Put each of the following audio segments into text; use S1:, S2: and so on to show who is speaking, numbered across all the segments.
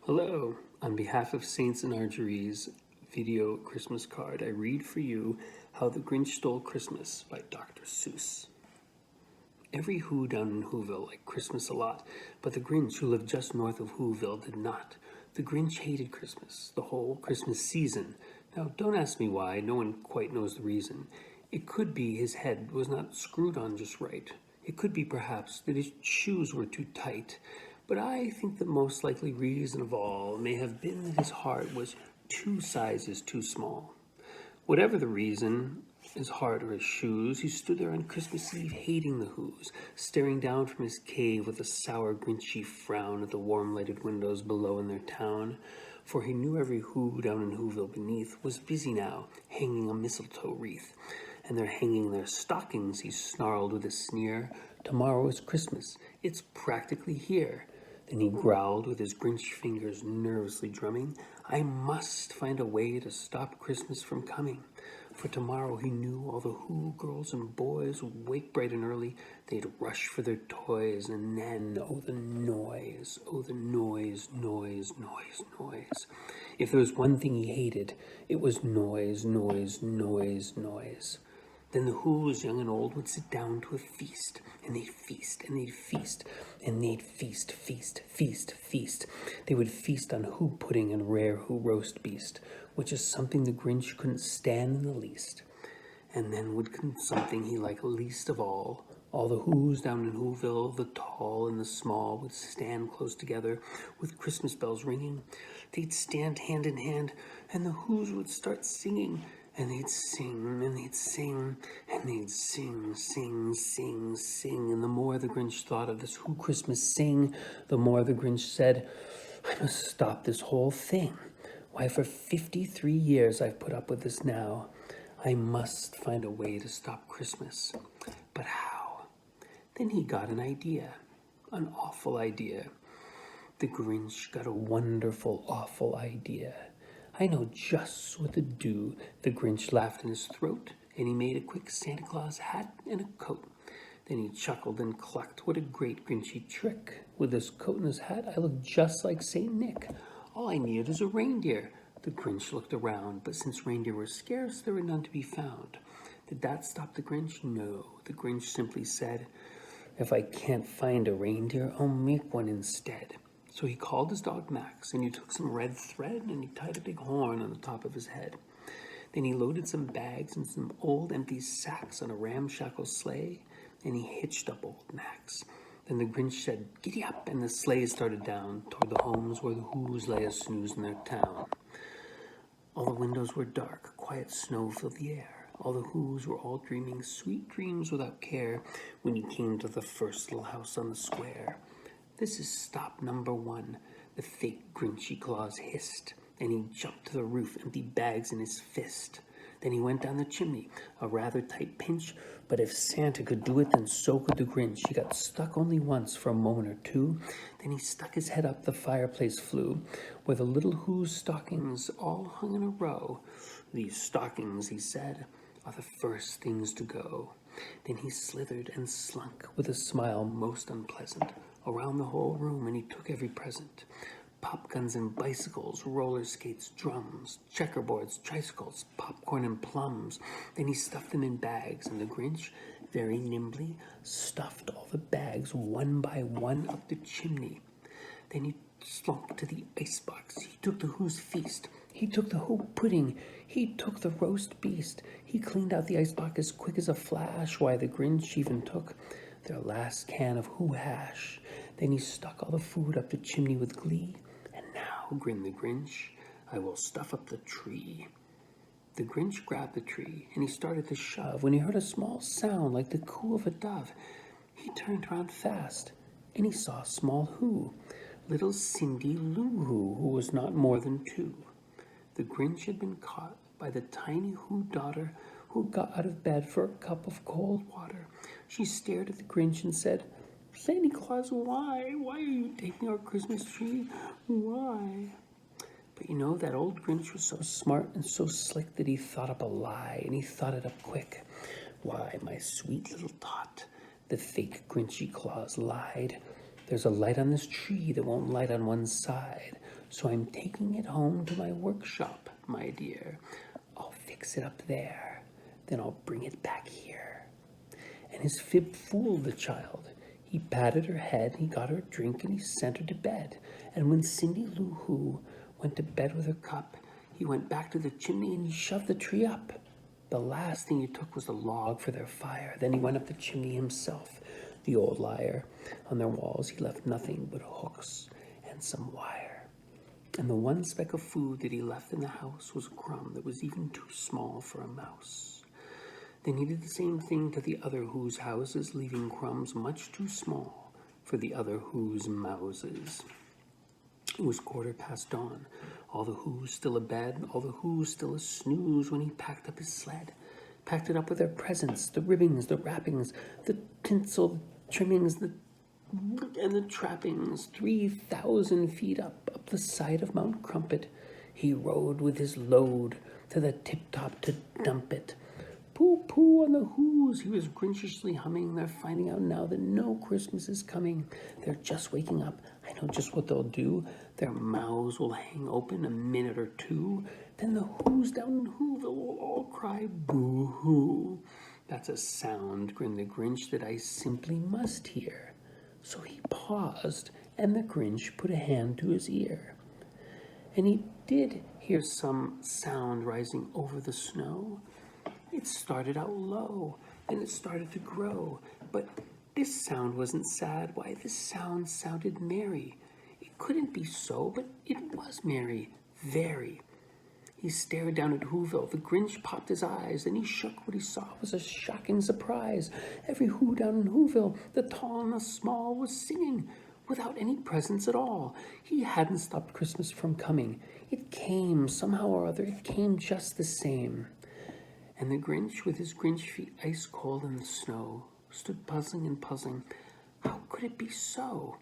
S1: Hello, on behalf of Saints Anargyroi's video Christmas card, I read for you How the Grinch Stole Christmas by Dr. Seuss. Every Who down in Whoville liked Christmas a lot, but the Grinch, who lived just north of Whoville, did not. The Grinch hated Christmas, the whole Christmas season. Now, don't ask me why, no one quite knows the reason. It could be his head was not screwed on just right. It could be, perhaps, that his shoes were too tight. But I think the most likely reason of all may have been that his heart was 2 sizes too small. Whatever the reason, his heart or his shoes, he stood there on Christmas Eve hating the Whos, staring down from his cave with a sour, grinchy frown at the warm-lighted windows below in their town. For he knew every Who down in Whoville beneath was busy now, hanging a mistletoe wreath. And they're hanging their stockings, he snarled with a sneer. Tomorrow is Christmas. It's practically here. Then he growled with his Grinch fingers nervously drumming, I must find a way to stop Christmas from coming. For tomorrow he knew all the Who girls and boys would wake bright and early. They'd rush for their toys, and then, oh the noise, noise, noise. If there was one thing he hated, it was noise. Then the Whos, young and old, would sit down to a feast, and they'd feast, and they'd feast, and they'd feast. They would feast on Who pudding and rare Who roast beast, which is something the Grinch couldn't stand in the least. And then would come something he liked least of all. All the Whos down in Whoville, the tall and the small, would stand close together with Christmas bells ringing. They'd stand hand in hand, and the Whos would start singing. And they'd sing, and they'd sing, and they'd sing. And the more the Grinch thought of this Who Christmas sing, the more the Grinch said, I must stop this whole thing. Why, for 53 years I've put up with this now. I must find a way to stop Christmas. But how? Then he got an idea, an awful idea. The Grinch got a wonderful, awful idea. I know just what to do. The Grinch laughed in his throat, and he made a quick Santa Claus hat and a coat. Then he chuckled and clucked, what a great Grinchy trick. With this coat and his hat, I look just like St. Nick. All I needed is a reindeer. The Grinch looked around, but since reindeer were scarce, there were none to be found. Did that stop the Grinch? No. The Grinch simply said, if I can't find a reindeer, I'll make one instead. So he called his dog Max, and he took some red thread, and he tied a big horn on the top of his head. Then he loaded some bags and some old empty sacks on a ramshackle sleigh, and he hitched up old Max. Then the Grinch said, giddy up, and the sleigh started down toward the homes where the Whos lay a snooze in their town. All the windows were dark, quiet snow filled the air. All the Whos were all dreaming sweet dreams without care when he came to the first little house on the square. This is stop number 1, the fake Grinchy Claus hissed. Then he jumped to the roof, empty bags in his fist. Then he went down the chimney, a rather tight pinch, but if Santa could do it, then so could the Grinch. He got stuck only once for a moment or two. Then he stuck his head up the fireplace flue, where the little Who's stockings all hung in a row. These stockings, he said, are the first things to go. Then he slithered and slunk with a smile most unpleasant around the whole room, and he took every present. Pop guns and bicycles, roller skates, drums, checkerboards, tricycles, popcorn and plums. Then he stuffed them in bags, and the Grinch, very nimbly, stuffed all the bags one by one up the chimney. Then he slunk to the icebox. He took the Who's feast. He took the Who pudding. He took the roast beast. He cleaned out the icebox as quick as a flash. Why, the Grinch even took their last can of Who hash. Then he stuck all the food up the chimney with glee. And now, grinned the Grinch, I will stuff up the tree. The Grinch grabbed the tree, and he started to shove when he heard a small sound like the coo of a dove. He turned around fast, and he saw a small Who, little Cindy Lou Who was not more than 2. The Grinch had been caught by the tiny Who daughter who got out of bed for a cup of cold water. She stared at the Grinch and said, Santa Claus, why? Why are you taking our Christmas tree? Why? But you know, that old Grinch was so smart and so slick that he thought up a lie, and he thought it up quick. Why, my sweet little tot, the fake Grinchy Claus lied. There's a light on this tree that won't light on one side, so I'm taking it home to my workshop, my dear. I'll fix it up there, then I'll bring it back here." And his fib fooled the child. He patted her head, he got her a drink, and he sent her to bed. And when Cindy Lou Who went to bed with her cup, he went back to the chimney and he shoved the tree up. The last thing he took was a log for their fire. Then he went up the chimney himself. The old liar. On their walls he left nothing but hooks and some wire. And the one speck of food that he left in the house was a crumb that was even too small for a mouse. Then he did the same thing to the other Who's houses, leaving crumbs much too small for the other Who's mouses. It was 1:15 dawn. All the Who's still abed, all the Who's still a snooze when he packed up his sled. Packed it up with their presents, the ribbons, the wrappings, the tinsel, the trimmings, and the trappings. 3,000 feet up the side of Mount Crumpet, he rode with his load to the tip-top to dump it. Pooh on the Who's, he was grinchishly humming. They're finding out now that no Christmas is coming. They're just waking up. I know just what they'll do. Their mouths will hang open a minute or two. Then the Who's down in Whoville will all cry boo-hoo. That's a sound, grinned the Grinch, that I simply must hear. So he paused, and the Grinch put a hand to his ear. And he did hear some sound rising over the snow. It started out low, then it started to grow. But this sound wasn't sad. Why, this sound sounded merry. It couldn't be so, but it was merry, very. He stared down at Whoville. The Grinch popped his eyes, and he shook. What he saw was a shocking surprise. Every Who down in Whoville, the tall and the small, was singing without any presents at all. He hadn't stopped Christmas from coming. It came, somehow or other, it came just the same. And the Grinch, with his Grinch feet ice cold in the snow, stood puzzling and puzzling. How could it be so?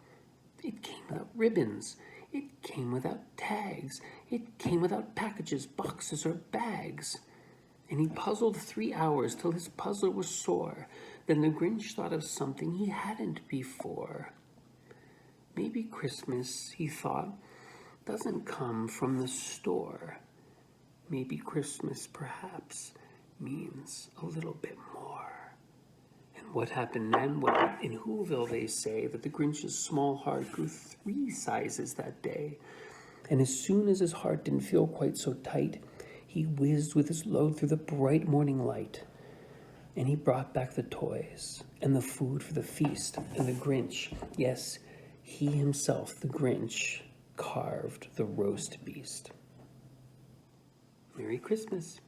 S1: It came without ribbons. It came without tags. It came without packages, boxes, or bags. And he puzzled 3 hours till his puzzler was sore. Then the Grinch thought of something he hadn't before. Maybe Christmas, he thought, doesn't come from the store. Maybe Christmas, perhaps, means a little bit more. And what happened then? Well, in Whoville they say that the Grinch's small heart grew 3 sizes that day. And as soon as his heart didn't feel quite so tight, he whizzed with his load through the bright morning light. And he brought back the toys and the food for the feast. And the Grinch, yes, he himself, the Grinch, carved the roast beast. Merry Christmas.